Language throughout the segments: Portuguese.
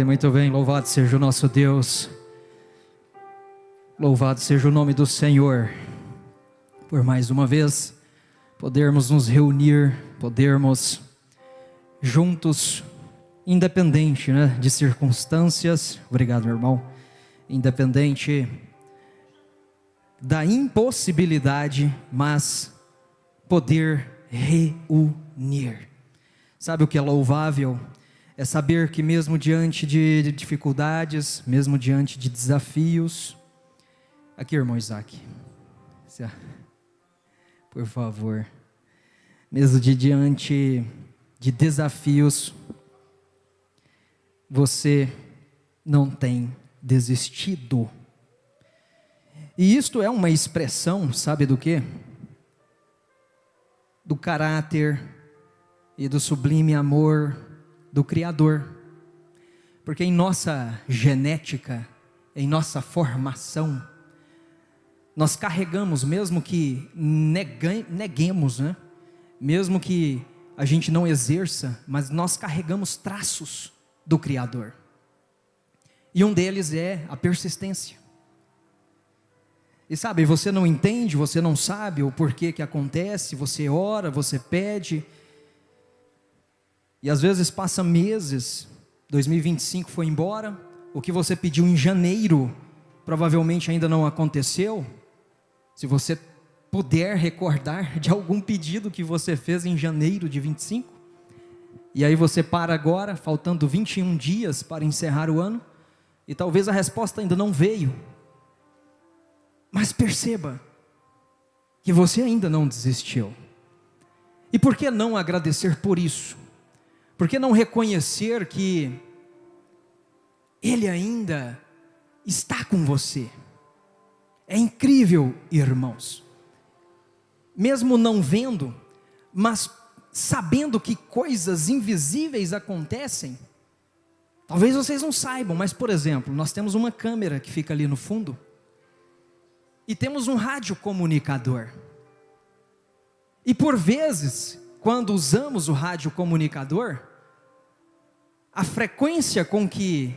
Muito bem, louvado seja o nosso Deus, louvado seja o nome do Senhor, por mais uma vez podermos nos reunir, podermos juntos, independente, de circunstâncias, obrigado meu irmão, independente da impossibilidade, mas poder reunir. Sabe o que é louvável? É saber que mesmo diante de dificuldades, mesmo diante de desafios, aqui irmão Isaac, por favor, mesmo diante de desafios, você não tem desistido. E isto é uma expressão, sabe do quê? Do caráter e do sublime amor do Criador, porque em nossa genética, em nossa formação, nós carregamos, mesmo que neguemos, mesmo que a gente não exerça, mas nós carregamos traços do Criador, e um deles é a persistência. E sabe, você não entende, você não sabe o porquê que acontece, você ora, você pede, e às vezes passa meses, 2025 foi embora, o que você pediu em janeiro, provavelmente ainda não aconteceu. Se você puder recordar de algum pedido que você fez em janeiro de 25, e aí você para agora, faltando 21 dias para encerrar o ano, e talvez a resposta ainda não veio, mas perceba, que você ainda não desistiu, e por que não agradecer por isso? Por que não reconhecer que Ele ainda está com você? É incrível, irmãos, mesmo não vendo, mas sabendo que coisas invisíveis acontecem. Talvez vocês não saibam, mas por exemplo, nós temos uma câmera que fica ali no fundo, e temos um radiocomunicador, e por vezes, quando usamos o radiocomunicador, a frequência com que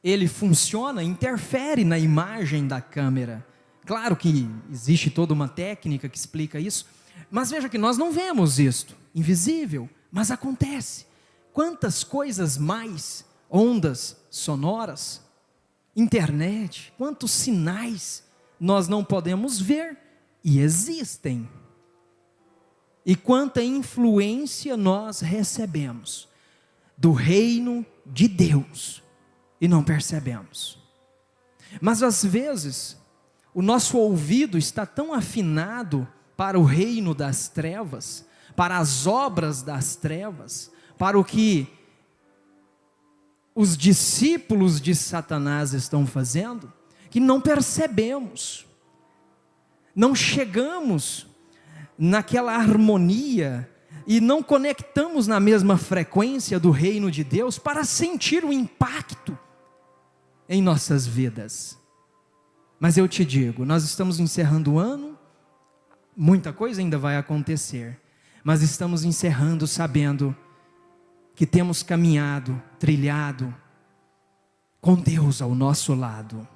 ele funciona interfere na imagem da câmera. Claro que existe toda uma técnica que explica isso, mas veja que nós não vemos isto, invisível, mas acontece. Quantas coisas mais, ondas sonoras, internet, quantos sinais nós não podemos ver e existem. E quanta influência nós recebemos do reino de Deus e não percebemos. Mas às vezes o nosso ouvido está tão afinado para o reino das trevas, para as obras das trevas, para o que os discípulos de Satanás estão fazendo, que não percebemos, não chegamos naquela harmonia e não conectamos na mesma frequência do reino de Deus para sentir o impacto em nossas vidas. Mas eu te digo, nós estamos encerrando o ano, muita coisa ainda vai acontecer, mas estamos encerrando sabendo que temos caminhado, trilhado com Deus ao nosso lado.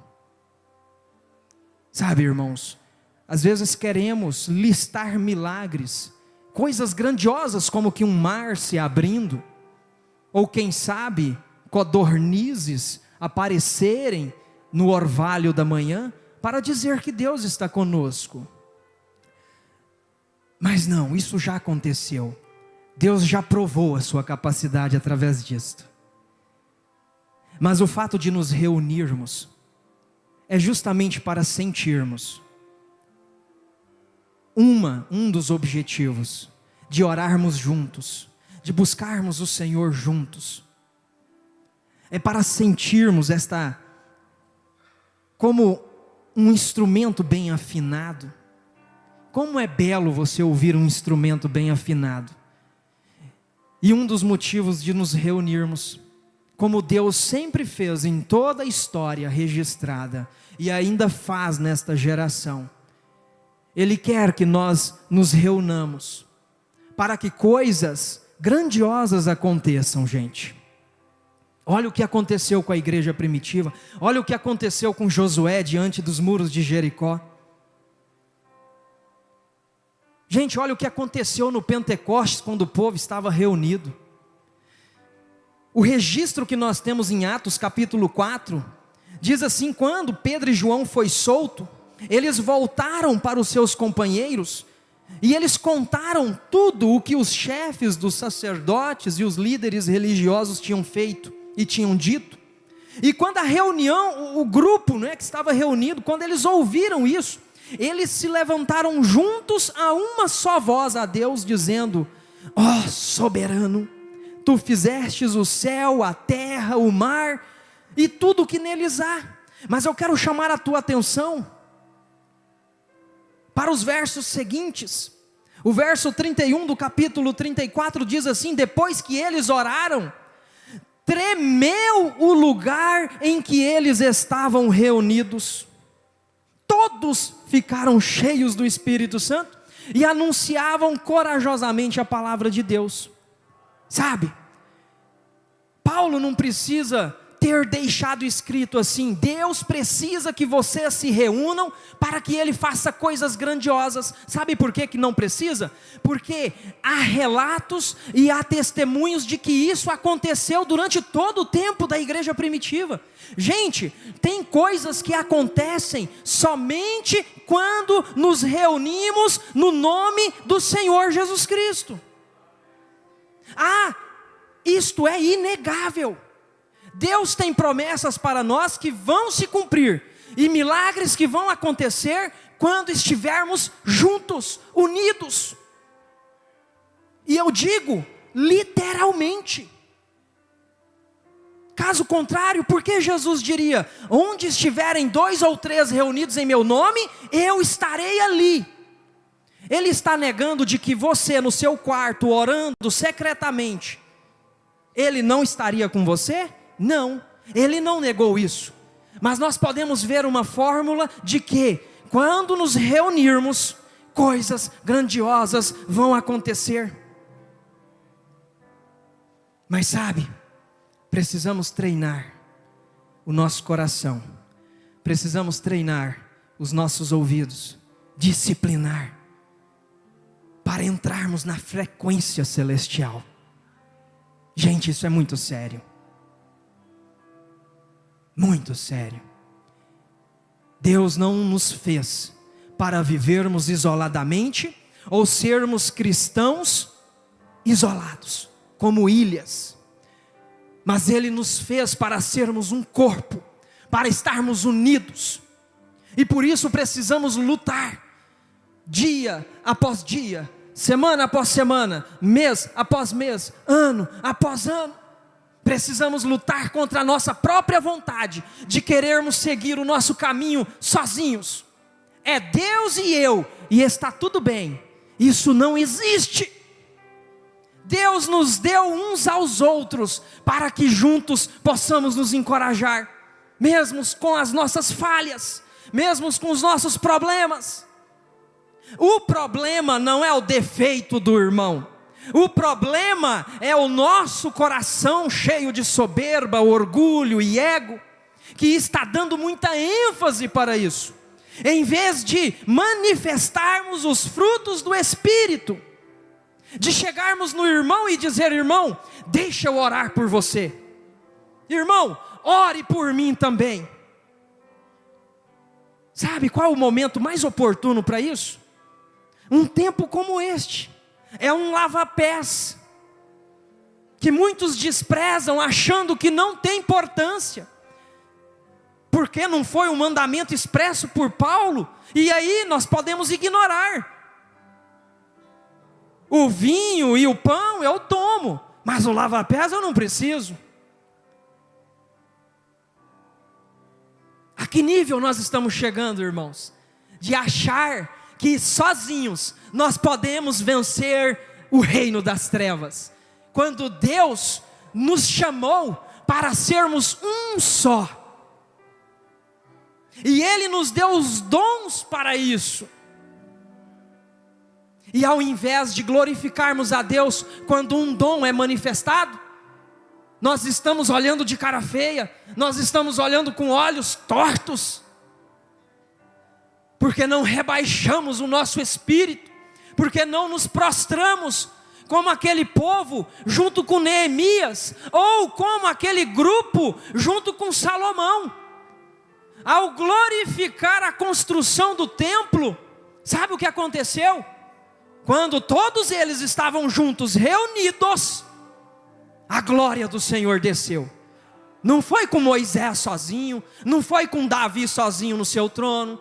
Sabe, irmãos, às vezes queremos listar milagres, coisas grandiosas como que um mar se abrindo, ou quem sabe codornizes aparecerem no orvalho da manhã, para dizer que Deus está conosco. Mas não, isso já aconteceu, Deus já provou a sua capacidade através disto. Mas o fato de nos reunirmos, é justamente para sentirmos, um dos objetivos, de orarmos juntos, de buscarmos o Senhor juntos, é para sentirmos como um instrumento bem afinado. Como é belo você ouvir um instrumento bem afinado. E um dos motivos de nos reunirmos, como Deus sempre fez em toda a história registrada, e ainda faz nesta geração, Ele quer que nós nos reunamos, para que coisas grandiosas aconteçam, gente. Olha o que aconteceu com a igreja primitiva. Olha o que aconteceu com Josué diante dos muros de Jericó. Gente, olha o que aconteceu no Pentecostes quando o povo estava reunido. O registro que nós temos em Atos capítulo 4, diz assim: quando Pedro e João foi solto, eles voltaram para os seus companheiros, e eles contaram tudo o que os chefes dos sacerdotes e os líderes religiosos tinham feito e tinham dito. E quando a reunião, o grupo, né, que estava reunido, quando eles ouviram isso, eles se levantaram juntos a uma só voz a Deus, dizendo: ó soberano, tu fizestes o céu, a terra, o mar e tudo o que neles há. Mas eu quero chamar a tua atenção para os versos seguintes. O verso 31 do capítulo 34 diz assim: depois que eles oraram, tremeu o lugar em que eles estavam reunidos. Todos ficaram cheios do Espírito Santo e anunciavam corajosamente a palavra de Deus. Sabe, Paulo não precisa ter deixado escrito assim: Deus precisa que vocês se reúnam para que Ele faça coisas grandiosas. Sabe por que não precisa? Porque há relatos e há testemunhos de que isso aconteceu durante todo o tempo da igreja primitiva. Gente, tem coisas que acontecem somente quando nos reunimos no nome do Senhor Jesus Cristo. Isto é inegável. Deus tem promessas para nós que vão se cumprir, e milagres que vão acontecer quando estivermos juntos, unidos. E eu digo literalmente. Caso contrário, por que Jesus diria: onde estiverem 2 ou 3 reunidos em meu nome, eu estarei ali? Ele está negando de que você no seu quarto, orando secretamente, Ele não estaria com você? Não, Ele não negou isso. Mas nós podemos ver uma fórmula de que, quando nos reunirmos, coisas grandiosas vão acontecer. Mas sabe, precisamos treinar o nosso coração, precisamos treinar os nossos ouvidos, disciplinar, para entrarmos na frequência celestial. Gente, isso é muito sério. Muito sério. Deus não nos fez para vivermos isoladamente, ou sermos cristãos isolados, como ilhas. Mas Ele nos fez para sermos um corpo, para estarmos unidos. E por isso precisamos lutar, dia após dia, semana após semana, mês após mês, ano após ano. Precisamos lutar contra a nossa própria vontade de querermos seguir o nosso caminho sozinhos. É Deus e eu, e está tudo bem. Isso não existe. Deus nos deu uns aos outros para que juntos possamos nos encorajar, mesmo com as nossas falhas, mesmo com os nossos problemas. O problema não é o defeito do irmão. O problema é o nosso coração cheio de soberba, orgulho e ego, que está dando muita ênfase para isso, em vez de manifestarmos os frutos do Espírito, de chegarmos no irmão e dizer: irmão, deixa eu orar por você, irmão, ore por mim também. Sabe qual é o momento mais oportuno para isso? Um tempo como este. É um lava-pés, que muitos desprezam, achando que não tem importância, porque não foi um mandamento expresso por Paulo, e aí nós podemos ignorar. O vinho e o pão eu tomo, mas o lava-pés eu não preciso. A que nível nós estamos chegando, irmãos? De achar que sozinhos nós podemos vencer o reino das trevas, quando Deus nos chamou para sermos um só, e Ele nos deu os dons para isso. E ao invés de glorificarmos a Deus quando um dom é manifestado, nós estamos olhando de cara feia, nós estamos olhando com olhos tortos, porque não rebaixamos o nosso espírito, porque não nos prostramos como aquele povo junto com Neemias, ou como aquele grupo junto com Salomão. Ao glorificar a construção do templo, sabe o que aconteceu? Quando todos eles estavam juntos, reunidos, a glória do Senhor desceu. Não foi com Moisés sozinho, não foi com Davi sozinho no seu trono.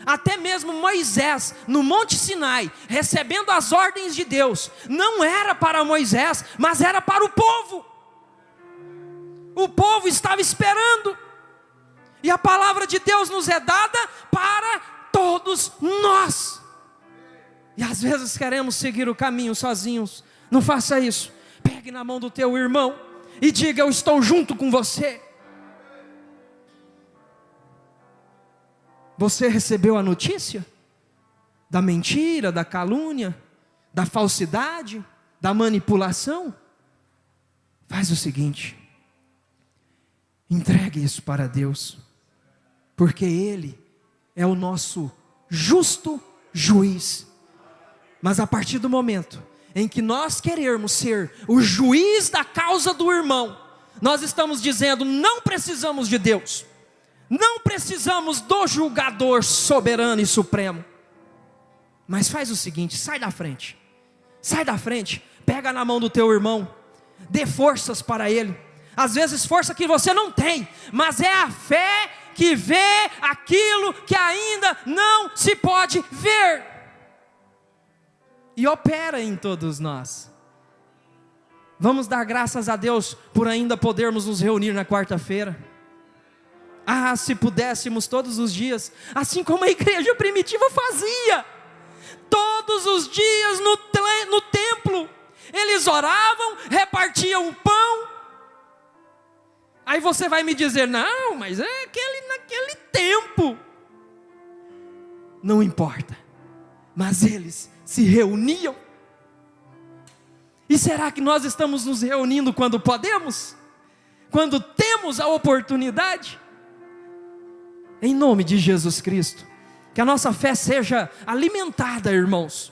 Até mesmo Moisés, no Monte Sinai, recebendo as ordens de Deus, não era para Moisés, mas era para o povo. O povo estava esperando. E a palavra de Deus nos é dada para todos nós. E às vezes queremos seguir o caminho sozinhos. Não faça isso. Pegue na mão do teu irmão e diga: eu estou junto com você. Você recebeu a notícia da mentira, da calúnia, da falsidade, da manipulação? Faz o seguinte: entregue isso para Deus, porque Ele é o nosso justo juiz. Mas a partir do momento em que nós queremos ser o juiz da causa do irmão, nós estamos dizendo: não precisamos de Deus, não precisamos do julgador soberano e supremo. Mas faz o seguinte: sai da frente, pega na mão do teu irmão, dê forças para ele. Às vezes força que você não tem, mas é a fé que vê aquilo que ainda não se pode ver, e opera em todos nós. Vamos dar graças a Deus por ainda podermos nos reunir na quarta-feira. Ah, se pudéssemos todos os dias, assim como a igreja primitiva fazia, todos os dias no templo, eles oravam, repartiam o pão. Aí você vai me dizer: não, mas é naquele tempo. Não importa, mas eles se reuniam. E será que nós estamos nos reunindo quando podemos? Quando temos a oportunidade? Em nome de Jesus Cristo, que a nossa fé seja alimentada, irmãos.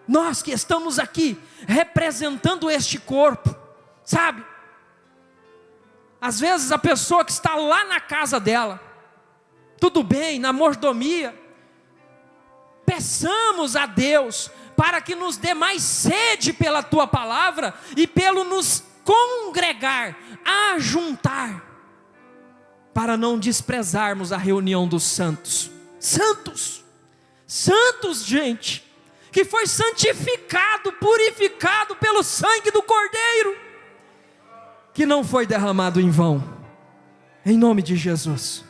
Nós que estamos aqui representando este corpo, sabe? Às vezes a pessoa que está lá na casa dela, tudo bem, na mordomia, peçamos a Deus para que nos dê mais sede pela tua palavra e pelo nos congregar, ajuntar, para não desprezarmos a reunião dos santos. Santos, gente, que foi santificado, purificado pelo sangue do Cordeiro, que não foi derramado em vão. Em nome de Jesus.